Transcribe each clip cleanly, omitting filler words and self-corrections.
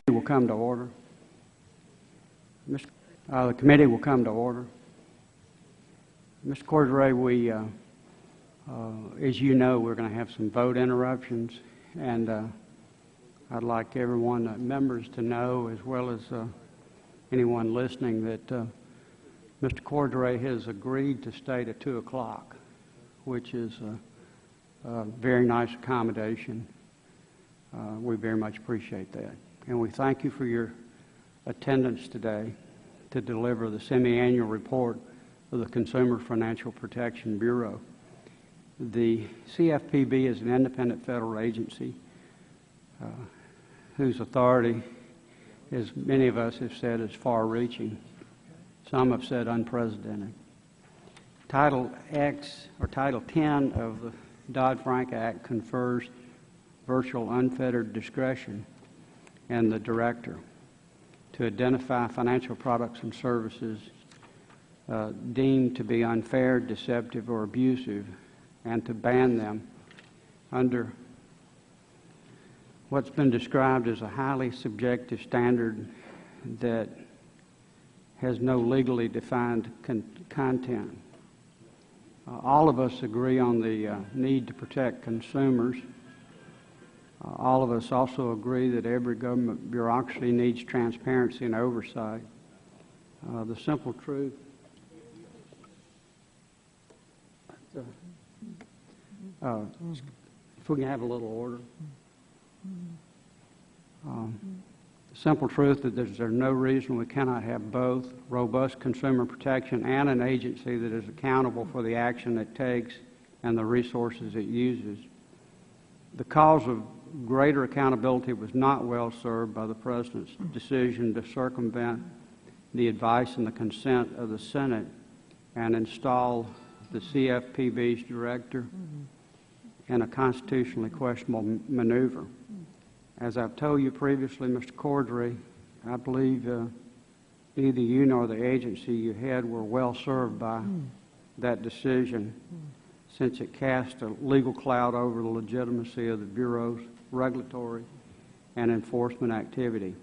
will come to order. The committee will come to order. Mr. Cordray, as you know, we're going to have some vote interruptions, and I'd like everyone, members, to know, as well as anyone listening, that Mr. Cordray has agreed to stay to 2 o'clock, which is a very nice accommodation. We very much appreciate that. And we thank you for your attendance today to deliver the semi-annual report of the Consumer Financial Protection Bureau. The CFPB is an independent federal agency whose authority, as many of us have said, is far-reaching. Some have said unprecedented. Title 10 of the Dodd-Frank Act confers virtual unfettered discretion in the director to identify financial products and services deemed to be unfair, deceptive, or abusive, and to ban them under what's been described as a highly subjective standard that has no legally defined content. All of us agree on the need to protect consumers. All of us also agree that every government bureaucracy needs transparency and oversight. The simple truth if we can have a little order. The simple truth is that there's no reason we cannot have both robust consumer protection and an agency that is accountable for the action it takes and the resources it uses. The cause of greater accountability was not well served by the President's decision to circumvent the advice and the consent of the Senate and install the CFPB's director in a constitutionally questionable maneuver. As I've told you previously, Mr. Cordray, I believe neither you nor the agency you head were well served by that decision, since it cast a legal cloud over the legitimacy of the Bureau's regulatory and enforcement activity.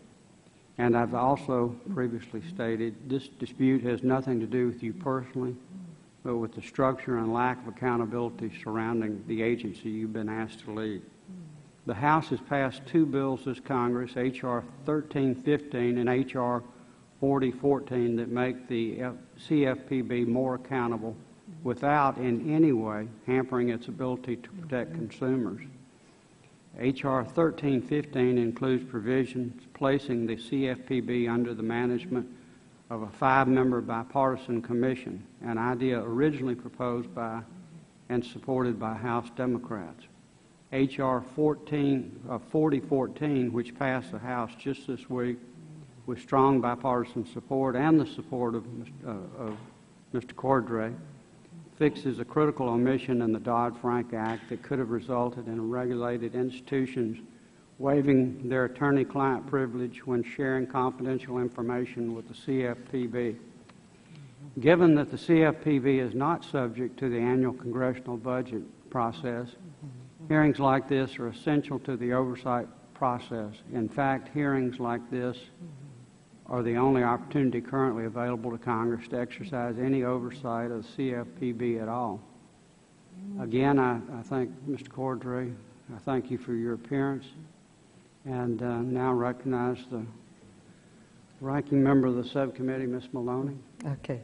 And I've also previously stated this dispute has nothing to do with you personally, but with the structure and lack of accountability surrounding the agency you've been asked to lead. The House has passed 2 bills this Congress, H.R. 1315 and H.R. 4014, that make the CFPB more accountable without in any way hampering its ability to protect consumers. H.R. 1315 includes provisions placing the CFPB under the management of a 5-member bipartisan commission, an idea originally proposed by and supported by House Democrats. H.R. 4014, which passed the House just this week with strong bipartisan support and the support of Mr. Cordray, fixes a critical omission in the Dodd-Frank Act that could have resulted in regulated institutions waiving their attorney-client privilege when sharing confidential information with the CFPB. Given that the CFPB is not subject to the annual congressional budget process, hearings like this are essential to the oversight process. In fact, hearings like this are the only opportunity currently available to Congress to exercise any oversight of the CFPB at all. Again, I thank Mr. Cordray. I thank you for your appearance, and now recognize the ranking member of the subcommittee, Ms. Maloney. Okay.